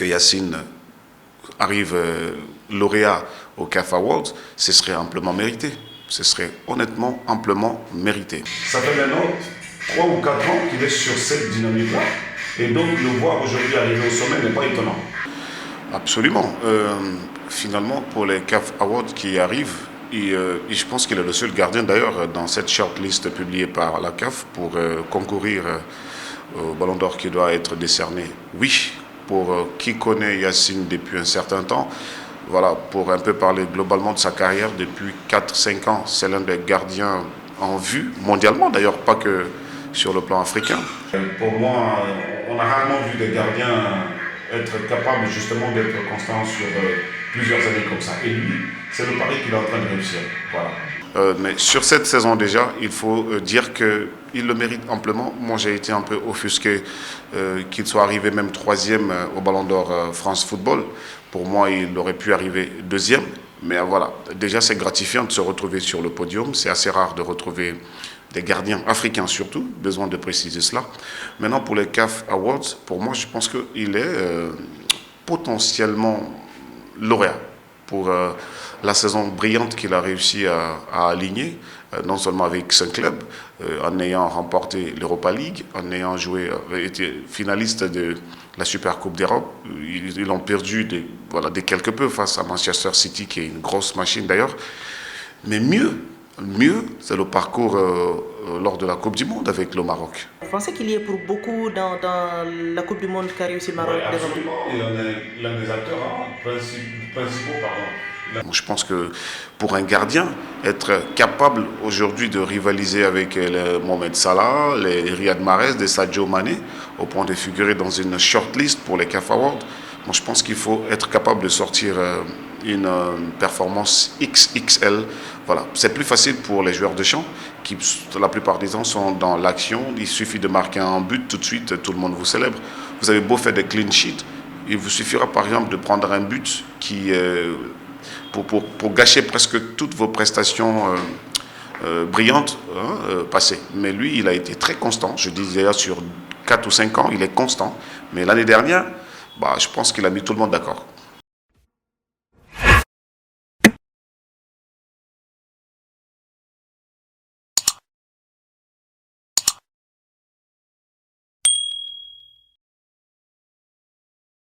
que Yacine arrive lauréat au CAF Awards, ce serait amplement mérité. Ce serait honnêtement amplement mérité. Ça fait maintenant 3 ou 4 ans qu'il est sur cette dynamique-là. Et donc le voir aujourd'hui arriver au sommet n'est pas étonnant. Absolument. Finalement, pour les CAF Awards qui arrivent, je pense qu'il est le seul gardien d'ailleurs dans cette shortlist publiée par la CAF pour concourir au Ballon d'Or qui doit être décerné. Oui, pour qui connaît Yacine depuis un certain temps, voilà, pour un peu parler globalement de sa carrière, depuis 4-5 ans, c'est l'un des gardiens en vue, mondialement d'ailleurs, pas que sur le plan africain. Pour moi, on a rarement vu des gardiens être capables justement d'être constants sur plusieurs années comme ça. Et lui, c'est le pari qu'il est en train de réussir. Voilà. Mais sur cette saison déjà, il faut dire qu'il le mérite amplement. Moi, j'ai été un peu offusqué qu'il soit arrivé même 3e au Ballon d'Or France Football. Pour moi, il aurait pu arriver 2e. Mais voilà, déjà, c'est gratifiant de se retrouver sur le podium. C'est assez rare de retrouver des gardiens africains surtout, besoin de préciser cela. Maintenant, pour les CAF Awards, pour moi, je pense qu'il est potentiellement lauréat pour la saison brillante qu'il a réussi à aligner, non seulement avec son club, en ayant remporté l'Europa League, en ayant été finaliste de la Super Coupe d'Europe. Ils ont perdu des quelque peu face à Manchester City, qui est une grosse machine d'ailleurs. Mais mieux, c'est le parcours lors de la Coupe du Monde avec le Maroc. Vous pensez qu'il y est pour beaucoup dans la Coupe du Monde qu'a réussi le Maroc? Oui, absolument. Il est l'un des acteurs principaux. Je pense que pour un gardien, être capable aujourd'hui de rivaliser avec les Mohamed Salah, les Riyad Mahrez, les Sadio Mané, au point de figurer dans une shortlist pour les CAF Awards, moi je pense qu'il faut être capable de sortir une performance XXL. Voilà. C'est plus facile pour les joueurs de champ qui, la plupart des temps, sont dans l'action. Il suffit de marquer un but, tout de suite, tout le monde vous célèbre. Vous avez beau faire des clean sheets, il vous suffira par exemple de prendre un but qui, pour gâcher presque toutes vos prestations brillantes passées. Mais lui, il a été très constant. Je dis d'ailleurs sur 4 ou 5 ans, il est constant. Mais l'année dernière, je pense qu'il a mis tout le monde d'accord.